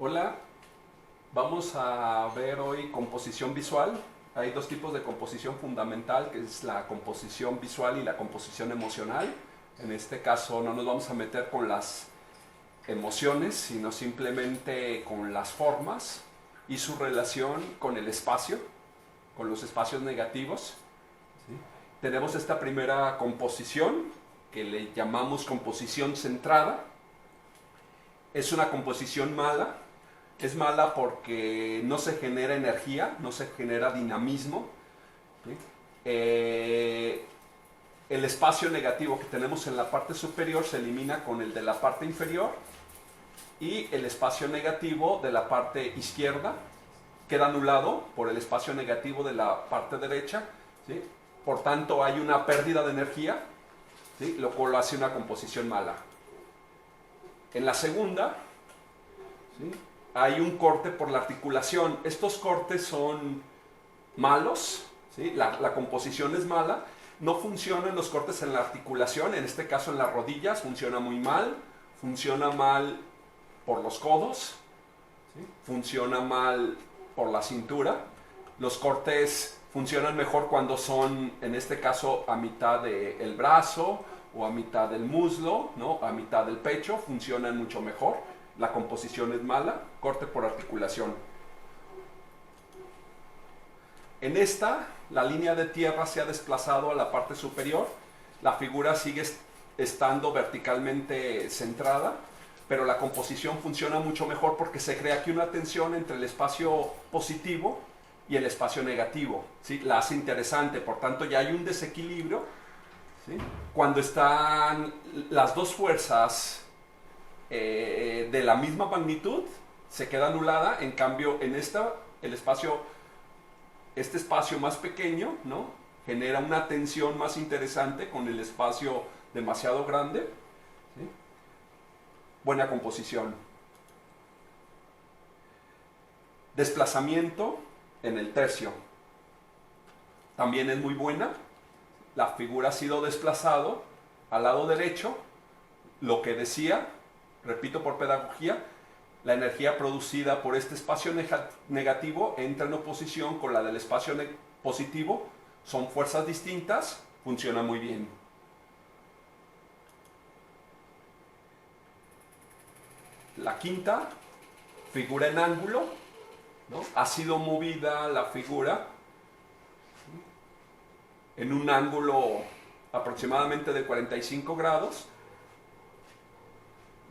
Hola, vamos a ver hoy composición visual. Hay dos tipos de composición fundamental, que es la composición visual y la composición emocional. En este caso no nos vamos a meter con las emociones, sino simplemente con las formas y su relación con el espacio, con los espacios negativos. ¿Sí? Tenemos esta primera composición, que le llamamos composición centrada. Es una composición mala. Es mala porque no se genera energía, no se genera dinamismo. ¿Sí? El espacio negativo que tenemos en la parte superior se elimina con el de la parte inferior, y el espacio negativo de la parte izquierda queda anulado por el espacio negativo de la parte derecha. ¿Sí? Por tanto, hay una pérdida de energía, ¿sí? Lo cual hace una composición mala. En la segunda, ¿sí?, hay un corte por la articulación. Estos cortes son malos, ¿sí? La composición es mala. No funcionan los cortes en la articulación, en este caso en las rodillas funciona muy mal. Funciona mal por los codos, ¿sí? Funciona mal por la cintura. Los cortes funcionan mejor cuando son, en este caso, a mitad del brazo o a mitad del muslo, ¿no? A mitad del pecho, funcionan mucho mejor. La composición es mala, corte por articulación. En esta, la línea de tierra se ha desplazado a la parte superior, la figura sigue estando verticalmente centrada, pero la composición funciona mucho mejor porque se crea aquí una tensión entre el espacio positivo y el espacio negativo, ¿sí? La hace interesante, por tanto ya hay un desequilibrio, ¿sí? Cuando están las dos fuerzas de la misma magnitud, se queda anulada. En cambio, en esta, este espacio más pequeño, ¿no?, genera una tensión más interesante con el espacio demasiado grande. ¿Sí? Buena composición. Desplazamiento en el tercio. También es muy buena. La figura ha sido desplazado al lado derecho. Lo que decía, repito por pedagogía, la energía producida por este espacio negativo entra en oposición con la del espacio positivo. Son fuerzas distintas, funciona muy bien. La quinta, figura en ángulo, ¿no? Ha sido movida la figura en un ángulo aproximadamente de 45 grados.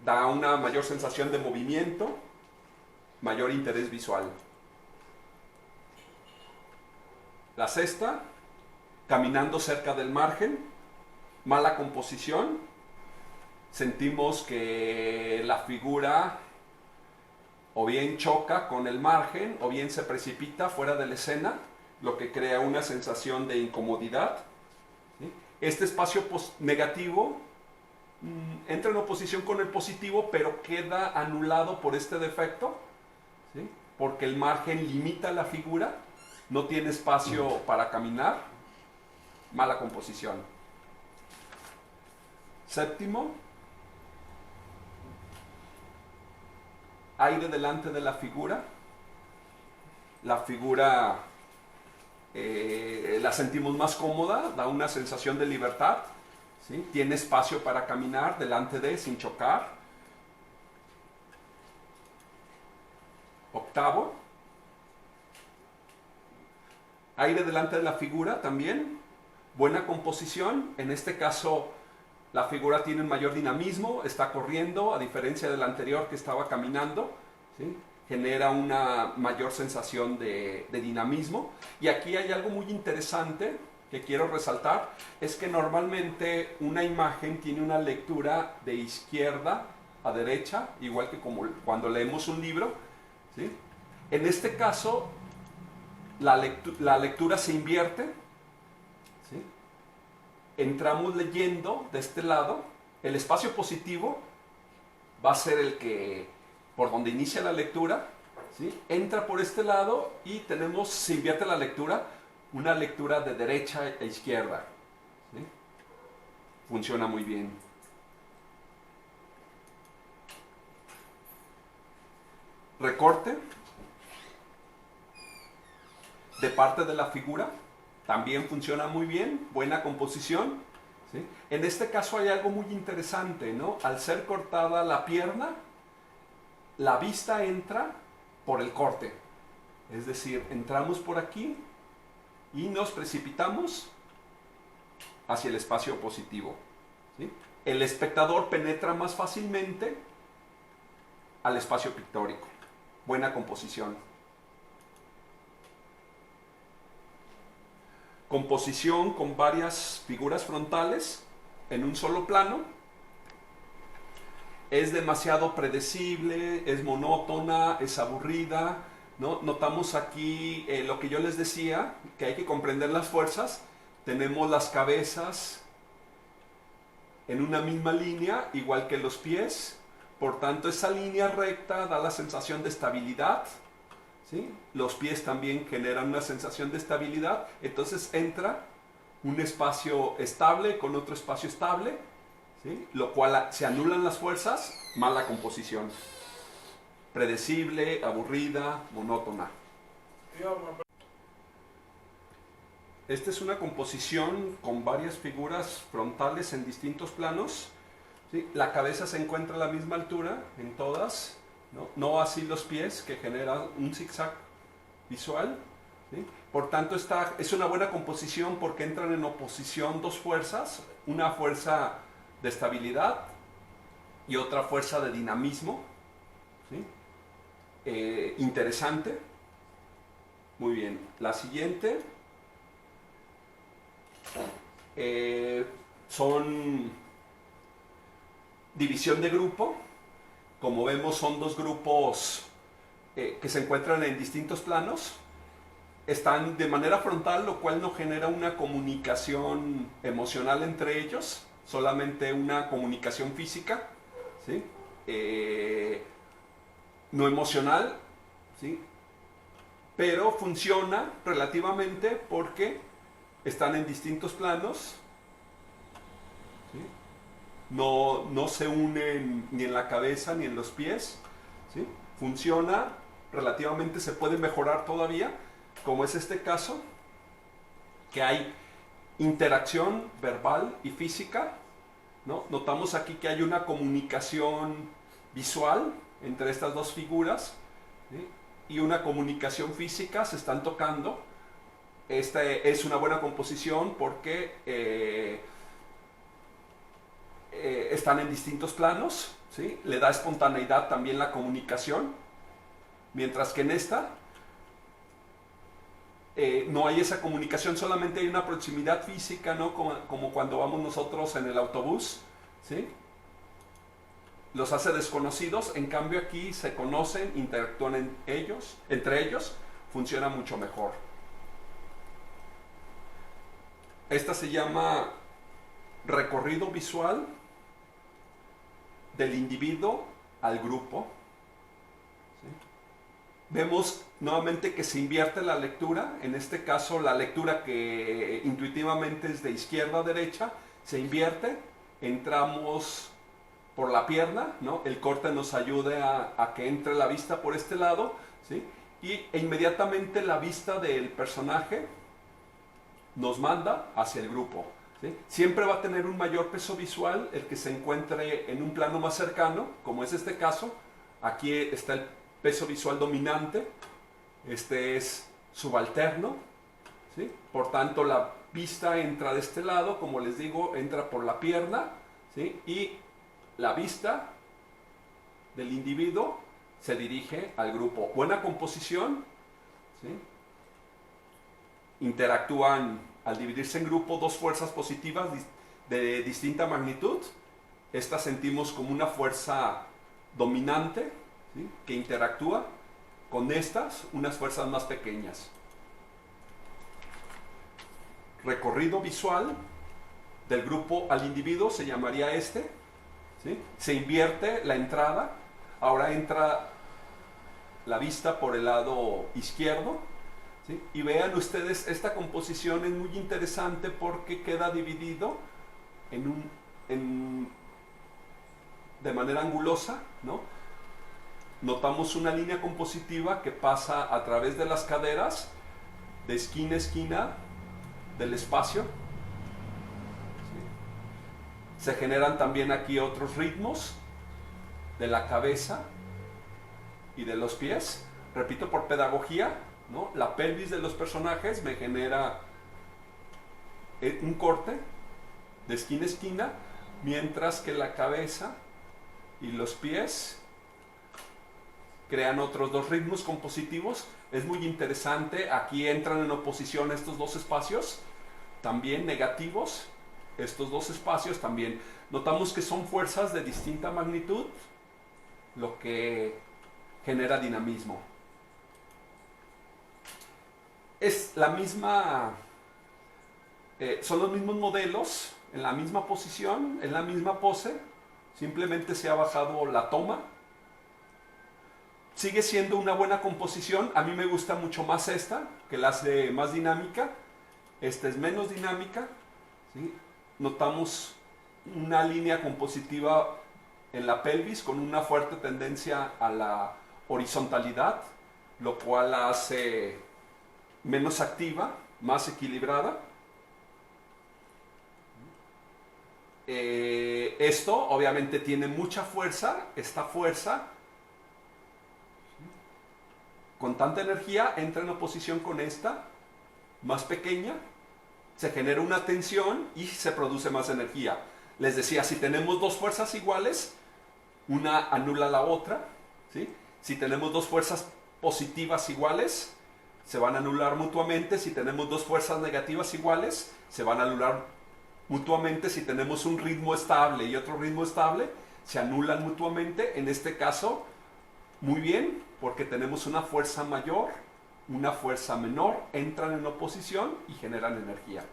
Da una mayor sensación de movimiento, mayor interés visual. La sexta, caminando cerca del margen, mala composición. Sentimos que la figura o bien choca con el margen o bien se precipita fuera de la escena, lo que crea una sensación de incomodidad. ¿Sí? Este espacio negativo entra en oposición con el positivo, pero queda anulado por este defecto, ¿sí?, porque el margen limita la figura, no tiene espacio para caminar. Mala composición. Séptimo, aire delante de la figura. La figura la sentimos más cómoda, da una sensación de libertad, ¿sí? Tiene espacio para caminar delante de, sin chocar. Octavo, aire delante de la figura también, buena composición. En este caso la figura tiene un mayor dinamismo, está corriendo, a diferencia del anterior que estaba caminando, ¿sí? Genera una mayor sensación de dinamismo. Y aquí hay algo muy interesante que quiero resaltar, es que normalmente una imagen tiene una lectura de izquierda a derecha, igual que como cuando leemos un libro, ¿sí? En este caso, la lectura se invierte, ¿sí? Entramos leyendo de este lado, el espacio positivo va a ser el que, por donde inicia la lectura, ¿sí?, entra por este lado y tenemos, se invierte la lectura, una lectura de derecha a izquierda, ¿sí? Funciona muy bien. recorte de parte de la figura, también funciona muy bien, buena composición, ¿sí? En este caso hay algo muy interesante, ¿no? Al ser cortada la pierna, la vista entra por el corte, es decir, entramos por aquí y nos precipitamos hacia el espacio positivo, ¿sí? El espectador penetra más fácilmente al espacio pictórico. Buena composición. Composición con varias figuras frontales en un solo plano. Es demasiado predecible, es monótona, es aburrida, ¿no? Notamos aquí lo que yo les decía, que hay que comprender las fuerzas. Tenemos las cabezas en una misma línea, igual que los pies. Por tanto, esa línea recta da la sensación de estabilidad, ¿sí? Los pies también generan una sensación de estabilidad. Entonces entra un espacio estable con otro espacio estable, ¿sí? Lo cual se anulan las fuerzas, mala composición. Predecible, aburrida, monótona. Esta es una composición con varias figuras frontales en distintos planos, ¿sí? La cabeza se encuentra a la misma altura en todas, no así los pies, que generan un zigzag visual, ¿sí? Por tanto, esta es una buena composición porque entran en oposición dos fuerzas, una fuerza de estabilidad y otra fuerza de dinamismo, ¿sí? Interesante. Muy bien, la siguiente son división de grupo. Como vemos, son dos grupos que se encuentran en distintos planos. Están de manera frontal, lo cual no genera una comunicación emocional entre ellos, solamente una comunicación física, ¿sí? No emocional, ¿sí? Pero funciona relativamente porque están en distintos planos, ¿sí? No se unen ni en la cabeza ni en los pies, ¿sí? Funciona relativamente, se puede mejorar todavía, como es este caso, que hay interacción verbal y física, ¿no? Notamos aquí que hay una comunicación visual entre estas dos figuras, ¿sí? Y una comunicación física, se están tocando. Esta es una buena composición porque están en distintos planos, ¿sí? Le da espontaneidad también la comunicación, mientras que en esta no hay esa comunicación, solamente hay una proximidad física, ¿no? Como cuando vamos nosotros en el autobús, ¿sí? Los hace desconocidos, en cambio aquí se conocen, interactúan entre ellos, funciona mucho mejor. Esta se llama recorrido visual del individuo al grupo, ¿sí? Vemos nuevamente que se invierte la lectura, en este caso la lectura que intuitivamente es de izquierda a derecha, se invierte, entramos por la pierna, ¿no? El corte nos ayuda a que entre la vista por este lado, ¿sí? E inmediatamente la vista del personaje nos manda hacia el grupo, ¿sí? Siempre va a tener un mayor peso visual el que se encuentre en un plano más cercano, como es este caso. Aquí está el peso visual dominante, este es subalterno, ¿sí? Por tanto la vista entra de este lado, como les digo, entra por la pierna, ¿sí? Y la vista del individuo se dirige al grupo. Buena composición, ¿sí? Interactúan al dividirse en grupo dos fuerzas positivas de distinta magnitud. Esta sentimos como una fuerza dominante, ¿sí? Que interactúa con estas, unas fuerzas más pequeñas. Recorrido visual del grupo al individuo se llamaría este, ¿sí? Se invierte la entrada, ahora entra la vista por el lado izquierdo, ¿sí? Y vean ustedes, esta composición es muy interesante porque queda dividido de manera angulosa, ¿no? notamos una línea compositiva que pasa a través de las caderas, de esquina a esquina del espacio. ¿Sí? Se generan también aquí otros ritmos de la cabeza y de los pies. Repito, por pedagogía, ¿no? La pelvis de los personajes me genera un corte de esquina a esquina, mientras que la cabeza y los pies crean otros dos ritmos compositivos. Es muy interesante, aquí entran en oposición estos dos espacios, también negativos, estos dos espacios también. Notamos que son fuerzas de distinta magnitud, lo que genera dinamismo. Es la misma, son los mismos modelos, en la misma posición, en la misma pose, simplemente se ha bajado la toma. Sigue siendo una buena composición, a mí me gusta mucho más esta, que la hace más dinámica. Esta es menos dinámica, ¿sí? Notamos una línea compositiva en la pelvis con una fuerte tendencia a la horizontalidad, lo cual la hace menos activa, más equilibrada. Esto obviamente tiene mucha fuerza, esta fuerza con tanta energía entra en oposición con esta más pequeña, se genera una tensión y se produce más energía. Les decía, si tenemos dos fuerzas iguales, una anula la otra, ¿sí? Si tenemos dos fuerzas positivas iguales, se van a anular mutuamente. Si tenemos dos fuerzas negativas iguales, se van a anular mutuamente. Si tenemos un ritmo estable y otro ritmo estable, se anulan mutuamente. En este caso, muy bien, porque tenemos una fuerza mayor, una fuerza menor, entran en oposición y generan energía.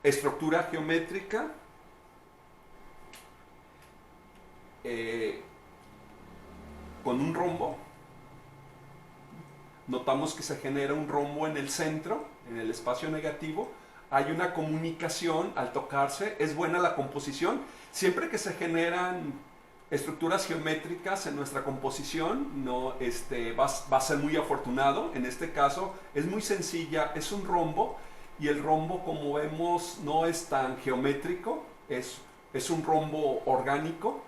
Estructura geométrica. Con un rombo. Notamos que se genera un rombo en el centro, en el espacio negativo. Hay una comunicación al tocarse. Es buena la composición. Siempre que se generan estructuras geométricas en nuestra composición, no, va a ser muy afortunado. En este caso es muy sencilla, es un rombo, y el rombo, como vemos, no es tan geométrico, es un rombo orgánico,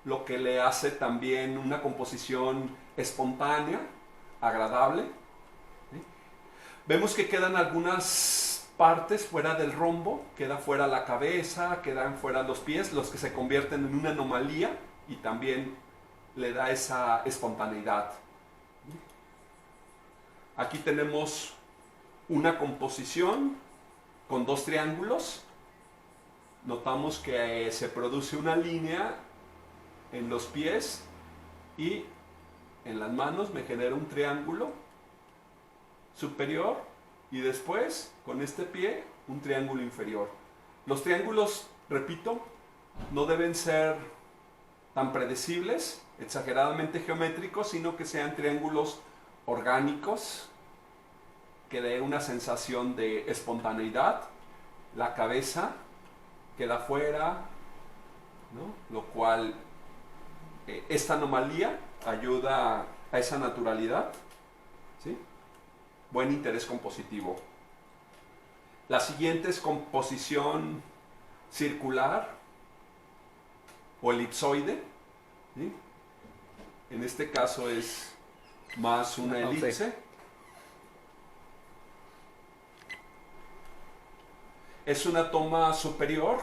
lo que le hace también una composición espontánea, agradable. ¿Sí? Vemos que quedan algunas partes fuera del rombo, queda fuera la cabeza, quedan fuera los pies, los que se convierten en una anomalía y también le da esa espontaneidad. Aquí tenemos una composición con dos triángulos. Notamos que se produce una línea en los pies y en las manos me genera un triángulo superior y después con este pie un triángulo inferior. Los triángulos, repito, no deben ser tan predecibles, exageradamente geométricos, sino que sean triángulos orgánicos, que dé una sensación de espontaneidad. La cabeza queda fuera, ¿no? Lo cual esta anomalía ayuda a esa naturalidad, ¿sí? Buen interés compositivo. La siguiente es composición circular o elipsoide, ¿sí? En este caso es más una elipse. Es una toma superior.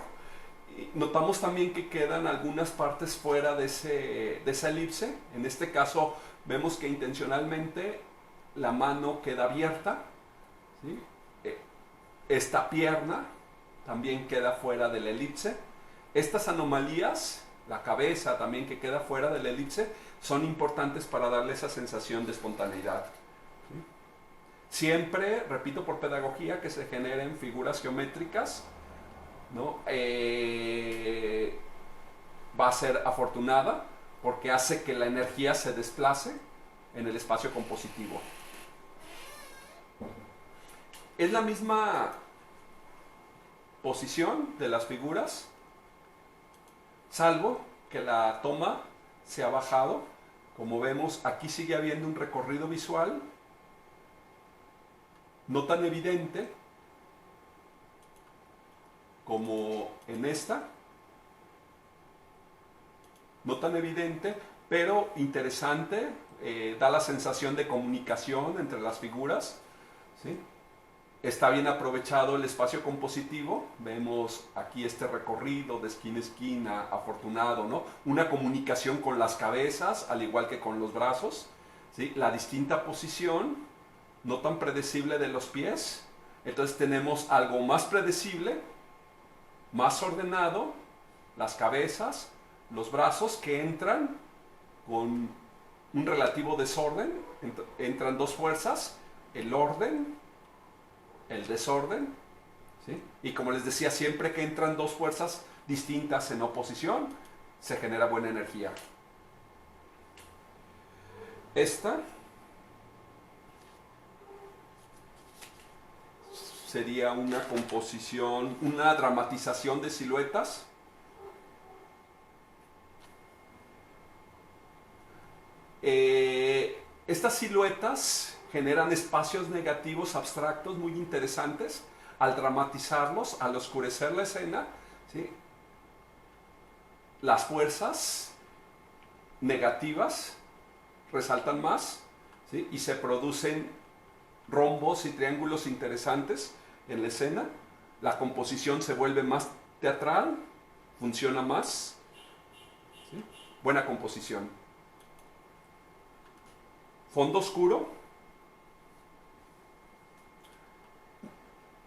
Notamos también que quedan algunas partes fuera de esa elipse. En este caso vemos que intencionalmente la mano queda abierta, ¿sí? Esta pierna también queda fuera de la elipse. Estas anomalías, la cabeza también que queda fuera de la elipse, son importantes para darle esa sensación de espontaneidad. ¿Sí? Siempre, repito por pedagogía, que se generen figuras geométricas, ¿no? Va a ser afortunada porque hace que la energía se desplace en el espacio compositivo. Es la misma posición de las figuras, salvo que la toma se ha bajado. Como vemos, aquí sigue habiendo un recorrido visual, no tan evidente como en esta, no tan evidente, pero interesante, da la sensación de comunicación entre las figuras, ¿sí? Está bien aprovechado el espacio compositivo, vemos aquí este recorrido de esquina a esquina, afortunado, ¿no? Una comunicación con las cabezas, al igual que con los brazos, ¿sí? La distinta posición, no tan predecible de los pies, entonces tenemos algo más predecible, más ordenado, las cabezas, los brazos que entran con un relativo desorden, entran dos fuerzas, el orden, el desorden, ¿sí? Y como les decía, siempre que entran dos fuerzas distintas en oposición, se genera buena energía. Esta sería una composición, una dramatización de siluetas. Estas siluetas generan espacios negativos abstractos muy interesantes al dramatizarlos, al oscurecer la escena, ¿sí? Las fuerzas negativas resaltan más, ¿sí? Y se producen rombos y triángulos interesantes en la escena. La composición se vuelve más teatral, funciona más, ¿sí? Buena composición. Fondo oscuro.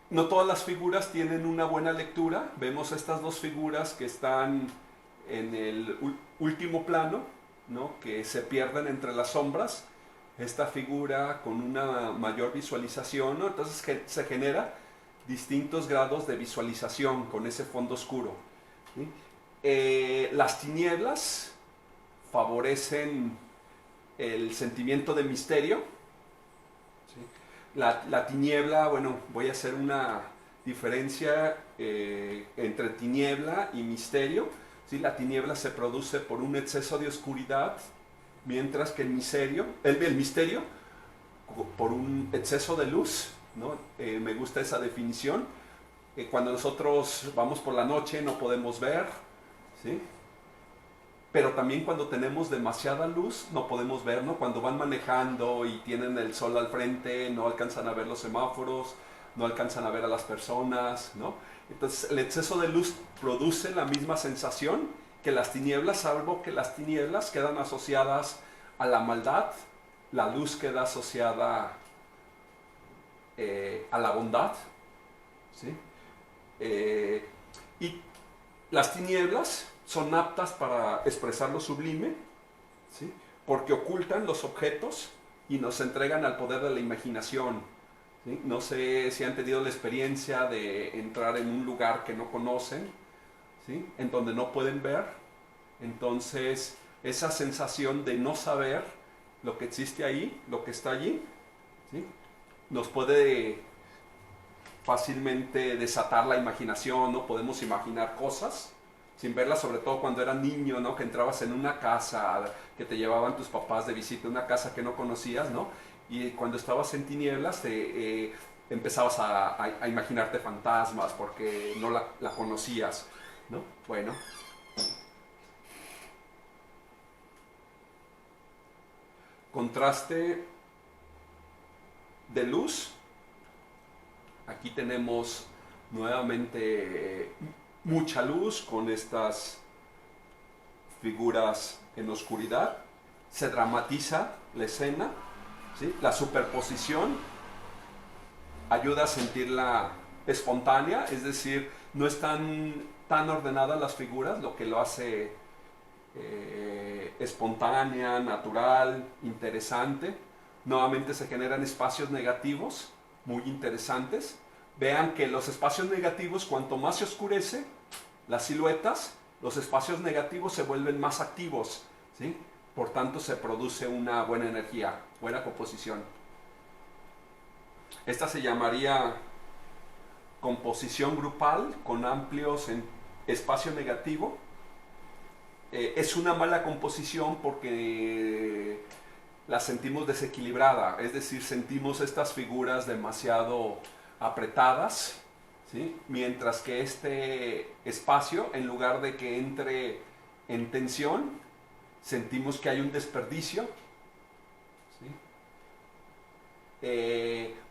No todas las figuras tienen una buena lectura. Vemos estas dos figuras que están en el último plano, ¿no? Que se pierden entre las sombras. Esta figura con una mayor visualización, ¿no? Entonces se genera distintos grados de visualización con ese fondo oscuro, ¿sí? Las tinieblas favorecen el sentimiento de misterio, ¿sí? La tiniebla, bueno, voy a hacer una diferencia entre tiniebla y misterio, ¿sí? La tiniebla se produce por un exceso de oscuridad, mientras que el misterio por un exceso de luz, ¿no? Me gusta esa definición. Cuando nosotros vamos por la noche no podemos ver, ¿sí? Pero también cuando tenemos demasiada luz no podemos ver, ¿no? Cuando van manejando y tienen el sol al frente, no alcanzan a ver los semáforos, no alcanzan a ver a las personas, ¿no? Entonces el exceso de luz produce la misma sensación que las tinieblas, salvo que las tinieblas quedan asociadas a la maldad, la luz queda asociada a la bondad, ¿sí? Y las tinieblas son aptas para expresar lo sublime, ¿sí? Porque ocultan los objetos y nos entregan al poder de la imaginación, ¿sí? No sé si han tenido la experiencia de entrar en un lugar que no conocen, ¿sí? En donde no pueden ver. Entonces esa sensación de no saber lo que existe ahí, lo que está allí, ¿sí? Nos puede fácilmente desatar la imaginación, ¿no? Podemos imaginar cosas sin verlas, sobre todo cuando era niño, ¿no? Que entrabas en una casa, que te llevaban tus papás de visita, una casa que no conocías, ¿no? Y cuando estabas en tinieblas empezabas a imaginarte fantasmas porque no la conocías, ¿no? Bueno. Contraste de luz. Aquí tenemos nuevamente mucha luz con estas figuras en oscuridad. Se dramatiza la escena, ¿sí? La superposición ayuda a sentirla espontánea, es decir, no están tan ordenadas las figuras, lo que lo hace espontánea, natural, interesante. Nuevamente se generan espacios negativos muy interesantes. Vean que los espacios negativos, cuanto más se oscurece las siluetas, los espacios negativos se vuelven más activos, ¿sí? Por tanto se produce una buena energía, buena composición. Esta se llamaría composición grupal con amplios espacio negativo. Es una mala composición porque la sentimos desequilibrada, es decir, sentimos estas figuras demasiado apretadas, ¿sí? Mientras que este espacio, en lugar de que entre en tensión, sentimos que hay un desperdicio, ¿sí?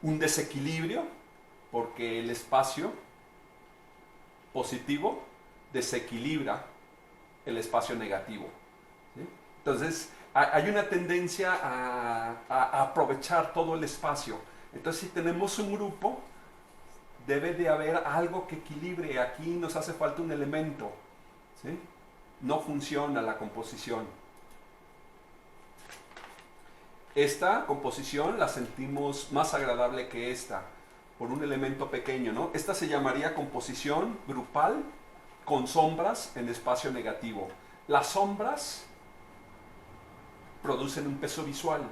Un desequilibrio, porque el espacio positivo desequilibra el espacio negativo, ¿sí? Entonces, hay una tendencia a aprovechar todo el espacio. Entonces, si tenemos un grupo, debe de haber algo que equilibre. Aquí nos hace falta un elemento, ¿sí? No funciona la composición. Esta composición la sentimos más agradable que esta, por un elemento pequeño, ¿no? Esta se llamaría composición grupal con sombras en espacio negativo. Las sombras producen un peso visual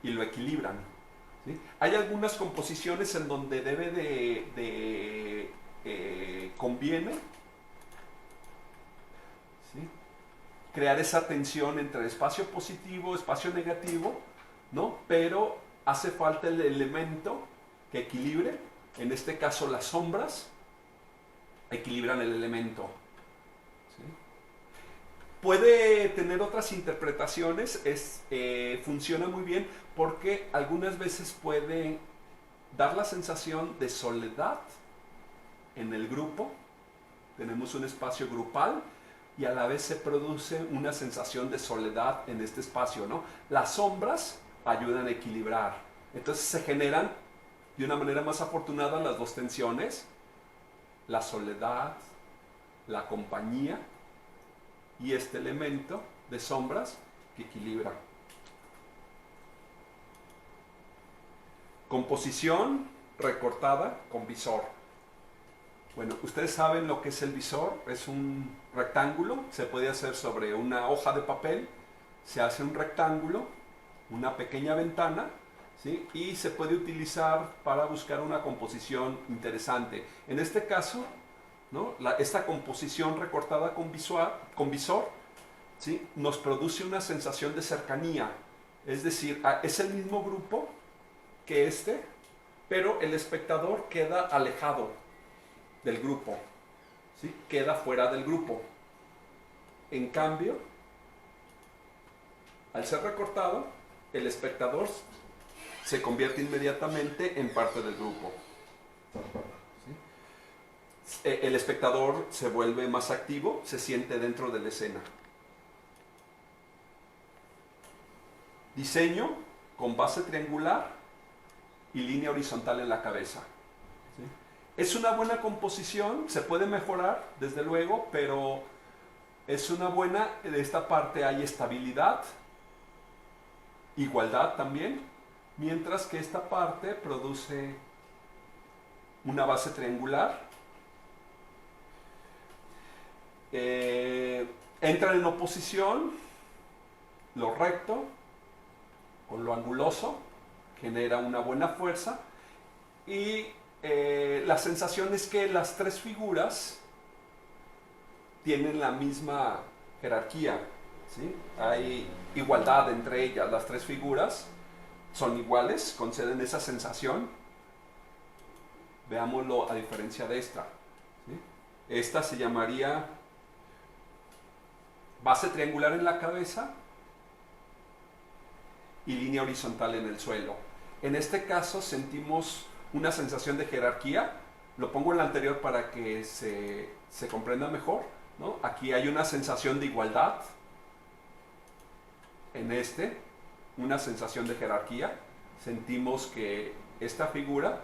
y lo equilibran, ¿sí? Hay algunas composiciones en donde conviene, ¿sí?, crear esa tensión entre espacio positivo, espacio negativo, ¿no? Pero hace falta el elemento que equilibre. En este caso, las sombras equilibran el elemento, ¿sí? Puede tener otras interpretaciones, funciona muy bien porque algunas veces puede dar la sensación de soledad en el grupo. Tenemos un espacio grupal y a la vez se produce una sensación de soledad en este espacio, ¿no? Las sombras ayudan a equilibrar. Entonces se generan de una manera más afortunada las dos tensiones, la soledad, la compañía y este elemento de sombras que equilibra. Composición recortada con visor. Bueno, ustedes saben lo que es el visor. Es un rectángulo, se puede hacer sobre una hoja de papel, se hace un rectángulo, una pequeña ventana, ¿sí? Y se puede utilizar para buscar una composición interesante. En este caso, ¿no?, esta composición recortada con visor, ¿sí?, nos produce una sensación de cercanía. Es decir, es el mismo grupo que este, pero el espectador queda alejado del grupo, ¿sí?, queda fuera del grupo. En cambio, al ser recortado, el espectador se convierte inmediatamente en parte del grupo, ¿sí? El espectador se vuelve más activo, se siente dentro de la escena. Diseño con base triangular y línea horizontal en la cabeza, ¿sí? Es una buena composición, se puede mejorar, desde luego, pero es una buena. En esta parte hay estabilidad, igualdad también, mientras que esta parte produce una base triangular. Entran en oposición lo recto con lo anguloso, genera una buena fuerza, y la sensación es que las tres figuras tienen la misma jerarquía, ¿sí? Hay igualdad entre ellas, las tres figuras son iguales, conceden esa sensación. Veámoslo a diferencia de esta, ¿sí? Esta se llamaría base triangular en la cabeza y línea horizontal en el suelo. En este caso sentimos una sensación de jerarquía. Lo pongo en la anterior para que se comprenda mejor, ¿no? Aquí hay una sensación de igualdad. En una sensación de jerarquía. Sentimos que esta figura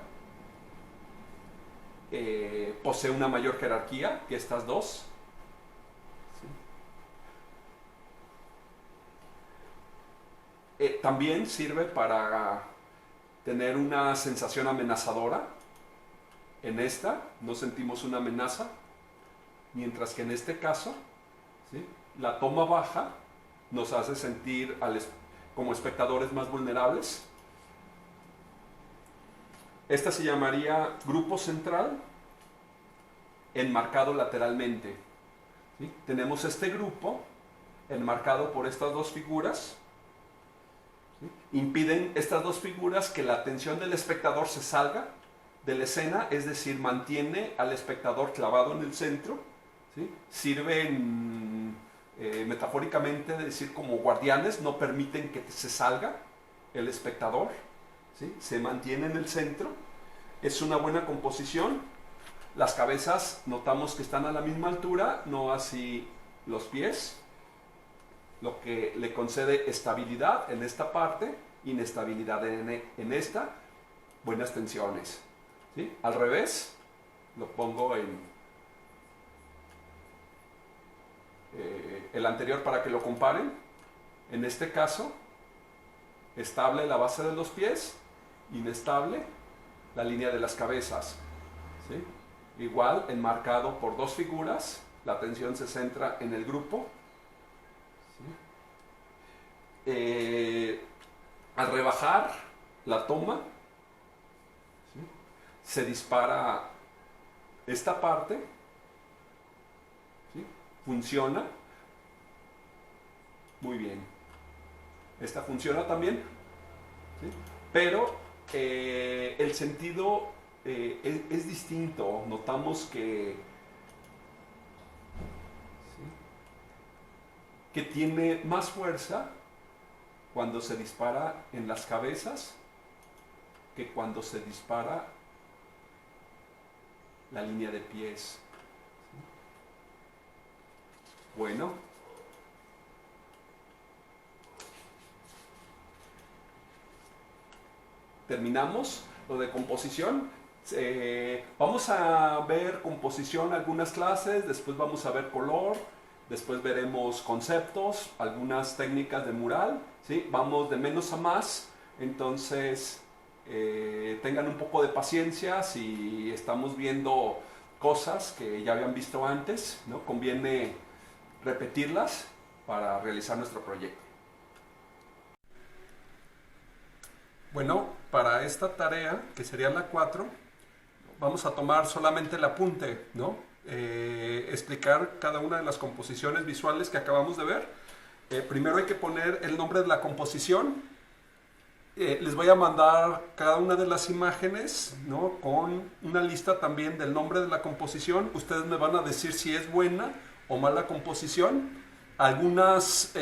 posee una mayor jerarquía que estas dos, ¿sí? También sirve para tener una sensación amenazadora. En esta no sentimos una amenaza, mientras que en este caso, ¿sí?, la toma baja nos hace sentir como espectadores más vulnerables. Esta se llamaría grupo central enmarcado lateralmente, ¿sí? Tenemos este grupo enmarcado por estas dos figuras, ¿sí? Impiden estas dos figuras que la atención del espectador se salga de la escena, es decir, mantiene al espectador clavado en el centro, ¿sí? Sirven metafóricamente de decir como guardianes, no permiten que se salga el espectador, ¿sí? Se mantiene en el centro, es una buena composición. Las cabezas notamos que están a la misma altura, no así los pies, lo que le concede estabilidad en esta parte, inestabilidad en esta, buenas tensiones, ¿sí? Al revés, lo pongo en el anterior para que lo comparen. En este caso, estable la base de los pies, inestable la línea de las cabezas, ¿sí? Igual enmarcado por dos figuras, la atención se centra en el grupo, ¿sí? Al rebajar la toma, ¿sí? Se dispara esta parte, ¿sí? Funciona muy bien, esta funciona también, ¿sí? Pero el sentido es distinto. Notamos que, ¿sí? Que tiene más fuerza cuando se dispara en las cabezas que cuando se dispara la línea de pies, ¿sí? Bueno, terminamos lo de composición. Vamos a ver composición algunas clases, después vamos a ver color, después veremos conceptos, algunas técnicas de mural, ¿sí? Vamos de menos a más, entonces tengan un poco de paciencia si estamos viendo cosas que ya habían visto antes, ¿no? Conviene repetirlas para realizar nuestro proyecto. Bueno, para esta tarea, que sería la 4, vamos a tomar solamente el apunte, ¿no? Explicar cada una de las composiciones visuales que acabamos de ver. Primero hay que poner el nombre de la composición. Les voy a mandar cada una de las imágenes, ¿no? Con una lista también del nombre de la composición. Ustedes me van a decir si es buena o mala composición. Algunas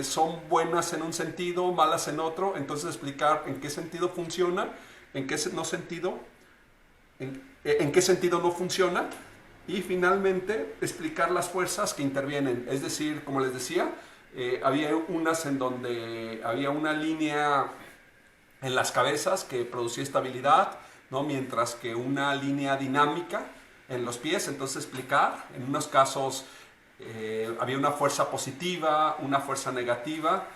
son buenas en un sentido, malas en otro, entonces explicar en qué sentido funciona, en qué sentido no funciona, y finalmente explicar las fuerzas que intervienen. Es decir, como les decía, había unas en donde había una línea en las cabezas que producía estabilidad, ¿no? Mientras que una línea dinámica en los pies. Entonces explicar, en unos casos había una fuerza positiva, una fuerza negativa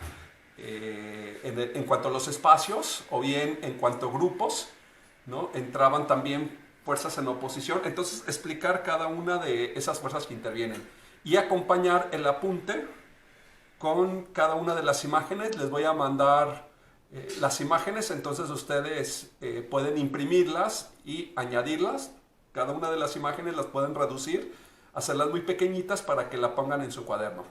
en cuanto a los espacios, o bien en cuanto a grupos, ¿no? Entraban también fuerzas en oposición. Entonces explicar cada una de esas fuerzas que intervienen y acompañar el apunte con cada una de las imágenes. Les voy a mandar las imágenes, entonces ustedes pueden imprimirlas y añadirlas. Cada una de las imágenes las pueden reducir, hacerlas muy pequeñitas para que la pongan en su cuaderno.